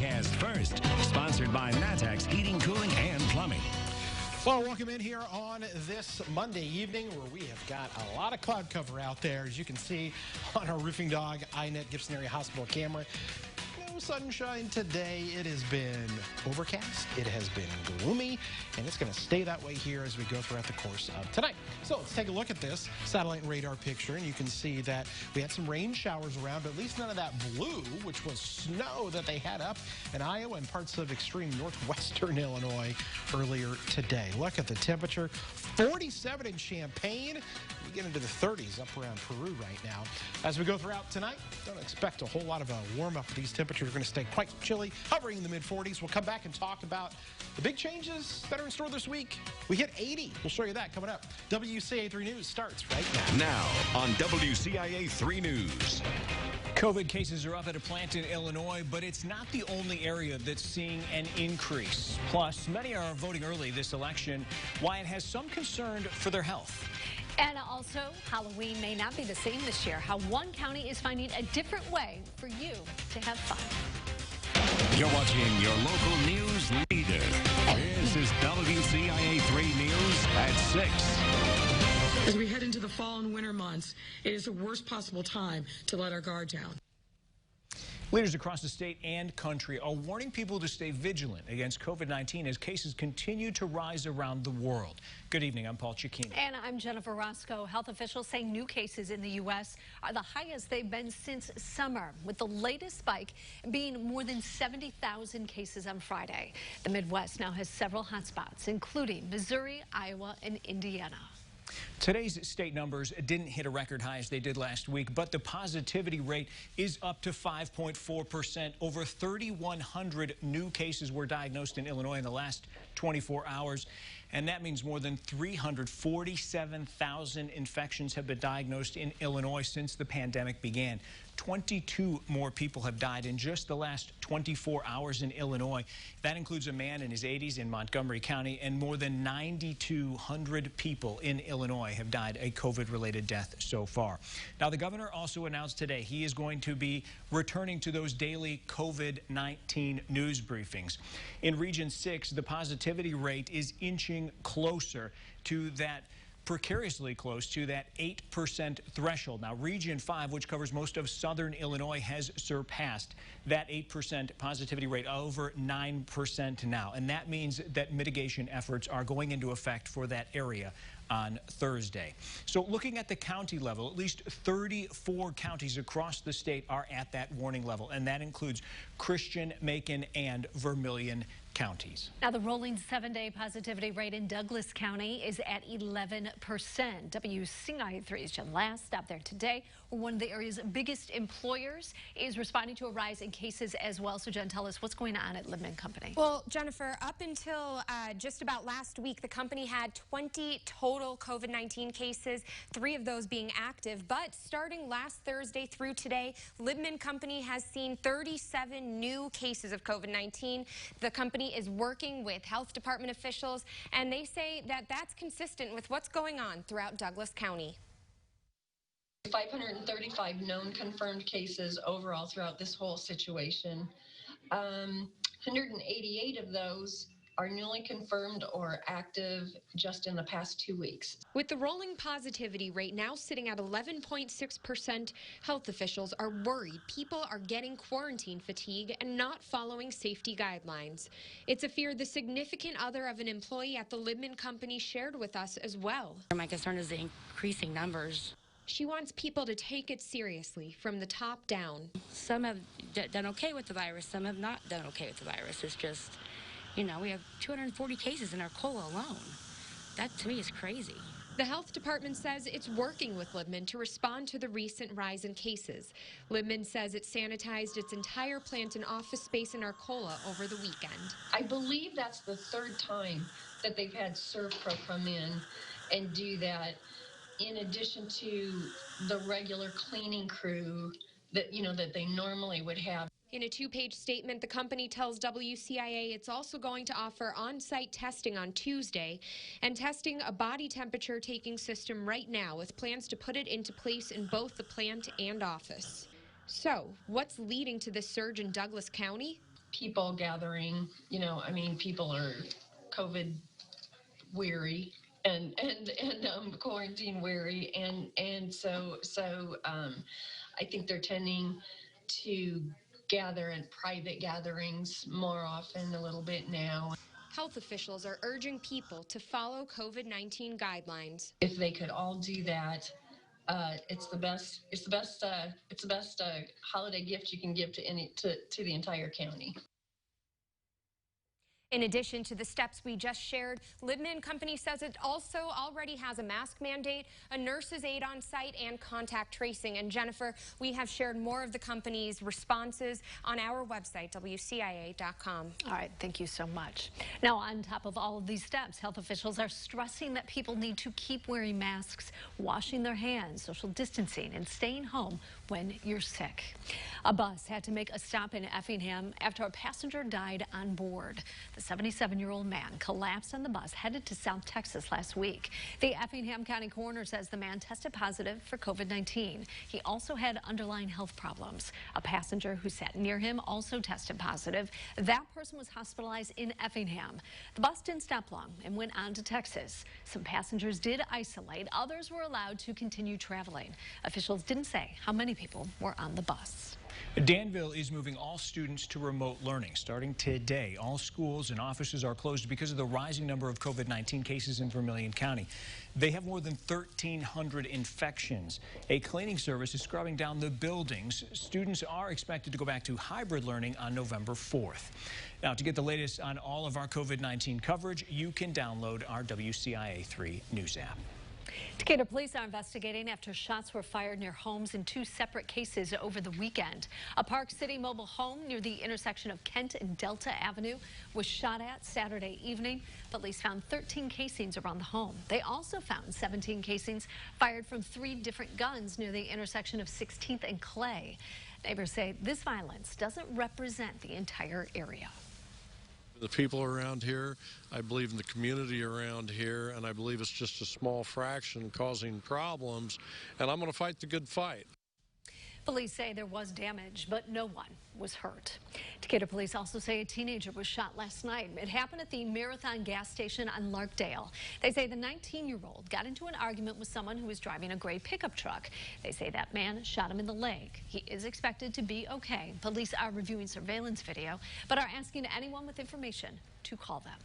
Broadcast First, sponsored by Natex Heating, Cooling, and Plumbing. Well, welcome in here on this Monday evening where we have got a lot of cloud cover out there, as you can see on our Roofing Dog iNet Gibson Area Hospital camera. No sunshine today. It has been overcast. It has been gloomy, and it's going to stay that way here as we go throughout the course of tonight. So let's take a look at this satellite and radar picture, and you can see that we had some rain showers around, but at least none of that blue, which was snow that they had up in Iowa and parts of extreme northwestern Illinois earlier today. Look at the temperature, 47 in Champaign. We get into the 30s up around Peru right now. As we go throughout tonight, don't expect a whole lot of a warm up. These temperatures are going to stay quite chilly, hovering in the mid-40s. We'll come back and talk about the big changes that are in store this week. We hit 80. We'll show you that coming up. WCIA 3 News starts right now. Now on WCIA 3 News. COVID cases are up at a plant in Illinois, but it's not the only area that's seeing an increase. Plus, many are voting early this election, why it has some concern for their health. And also, Halloween may not be the same this year. How one county is finding a different way for you to have fun. You're watching your local news leader. This is WCIA 3 News at 6. As we head into the fall and winter months, it is the worst possible time to let our guard down. Leaders across the state and country are warning people to stay vigilant against COVID-19 as cases continue to rise around the world. Good evening, I'm Paul Cicchini. And I'm Jennifer Roscoe. Health officials say new cases in the U.S. are the highest they've been since summer, with the latest spike being more than 70,000 cases on Friday. The Midwest now has several hotspots, including Missouri, Iowa, and Indiana. Today's state numbers didn't hit a record high as they did last week, but the positivity rate is up to 5.4%. Over 3,100 new cases were diagnosed in Illinois in the last 24 hours. And that means more than 347,000 infections have been diagnosed in Illinois since the pandemic began. 22 more people have died in just the last 24 hours in Illinois. That includes a man in his 80s in Montgomery County, and more than 9,200 people in Illinois have died a COVID-related death so far. Now, the governor also announced today he is going to be returning to those daily COVID-19 news briefings. In Region 6, the positivity rate is inching closer to that, precariously close to that 8% threshold. Now, Region 5, which covers most of southern Illinois, has surpassed that 8% positivity rate, over 9% now. And that means that mitigation efforts are going into effect for that area on Thursday. So looking at the county level, at least 34 counties across the state are at that warning level, and that includes Christian, Macon, and Vermilion counties. Now, the rolling 7-day positivity rate in Douglas County is at 11%. WCIA 3's Jen Last stopped there today, where one of the area's biggest employers is responding to a rise in cases as well. So, Jen, tell us what's going on at Libman Company. Well, Jennifer, up until just about last week, the company had 20 total COVID-19 cases, 3 of those being active. But starting last Thursday through today, Libman Company has seen 37 new cases of COVID-19. The company is working with health department officials, and they say that that's consistent with what's going on throughout Douglas County. 535 known confirmed cases overall throughout this whole situation. 188 of those are newly confirmed or active just in the past 2 weeks. With the rolling positivity rate now sitting at 11.6%, health officials are worried people are getting quarantine fatigue and not following safety guidelines. It's a fear the significant other of an employee at the Libman Company shared with us as well. My concern is the increasing numbers. She wants people to take it seriously from the top down. Some have done okay with the virus, some have not done okay with the virus. It's just, you know, we have 240 cases in our COLA alone. That, to me, is crazy. The health department says it's working with Libman to respond to the recent rise in cases. Libman says it sanitized its entire plant and office space in Arcola over the weekend. I believe that's the 3rd time that they've had ServPro come in and do that, in addition to the regular cleaning crew that, that they normally would have. In a 2-page statement, the company tells WCIA it's also going to offer on-site testing on Tuesday and testing a body temperature taking system right now, with plans to put it into place in both the plant and office. So, what's leading to this surge in Douglas County? people gathering. You know, I mean, people are COVID weary and quarantine weary, and so I think they're tending to gather in private gatherings more often a little bit now. Health officials are urging people to follow COVID-19 guidelines. If they could all do that, it's the best holiday gift you can give to the entire county. In addition to the steps we just shared, Libman Company says it also already has a mask mandate, a nurse's aide on site, and contact tracing. And Jennifer, we have shared more of the company's responses on our website, WCIA.com. All right, thank you so much. Now, on top of all of these steps, health officials are stressing that people need to keep wearing masks, washing their hands, social distancing, and staying home when you're sick. A bus had to make a stop in Effingham after a passenger died on board. The 77-year-old man collapsed on the bus headed to South Texas last week. The Effingham County coroner says the man tested positive for COVID-19. He also had underlying health problems. A passenger who sat near him also tested positive. That person was hospitalized in Effingham. The bus didn't stop long and went on to Texas. Some passengers did isolate. Others were allowed to continue traveling. Officials didn't say how many people were on the bus. Danville is moving all students to remote learning. Starting today, all schools and offices are closed because of the rising number of COVID-19 cases in Vermilion County. They have more than 1,300 infections. A cleaning service is scrubbing down the buildings. Students are expected to go back to hybrid learning on November 4th. Now, to get the latest on all of our COVID-19 coverage, you can download our WCIA 3 News app. Decatur police are investigating after shots were fired near homes in 2 separate cases over the weekend. A Park City mobile home near the intersection of Kent and Delta Avenue was shot at Saturday evening. Police found 13 casings around the home. They also found 17 casings fired from 3 different guns near the intersection of 16th and Clay. Neighbors say this violence doesn't represent the entire area. The people around here, I believe in the community around here, and I believe it's just a small fraction causing problems, and I'm going to fight the good fight. Police say there was damage, but no one was hurt. Decatur police also say a teenager was shot last night. It happened at the Marathon gas station on Larkdale. They say the 19-year-old got into an argument with someone who was driving a gray pickup truck. They say that man shot him in the leg. He is expected to be okay. Police are reviewing surveillance video, but are asking anyone with information to call them.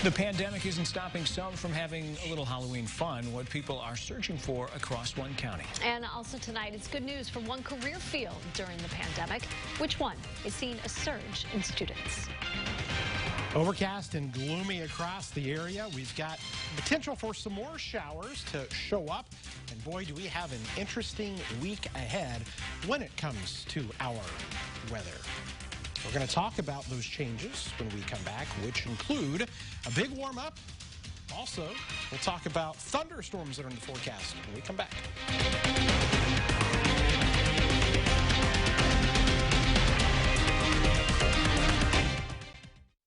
The pandemic isn't stopping some from having a little Halloween fun, what people are searching for across one county. And also tonight, it's good news for one career field during the pandemic. Which one is seeing a surge in students? Overcast and gloomy across the area. We've got potential for some more showers to show up. And boy, do we have an interesting week ahead when it comes to our weather. We're going to talk about those changes when we come back, which include a big warm-up. Also, we'll talk about thunderstorms that are in the forecast when we come back.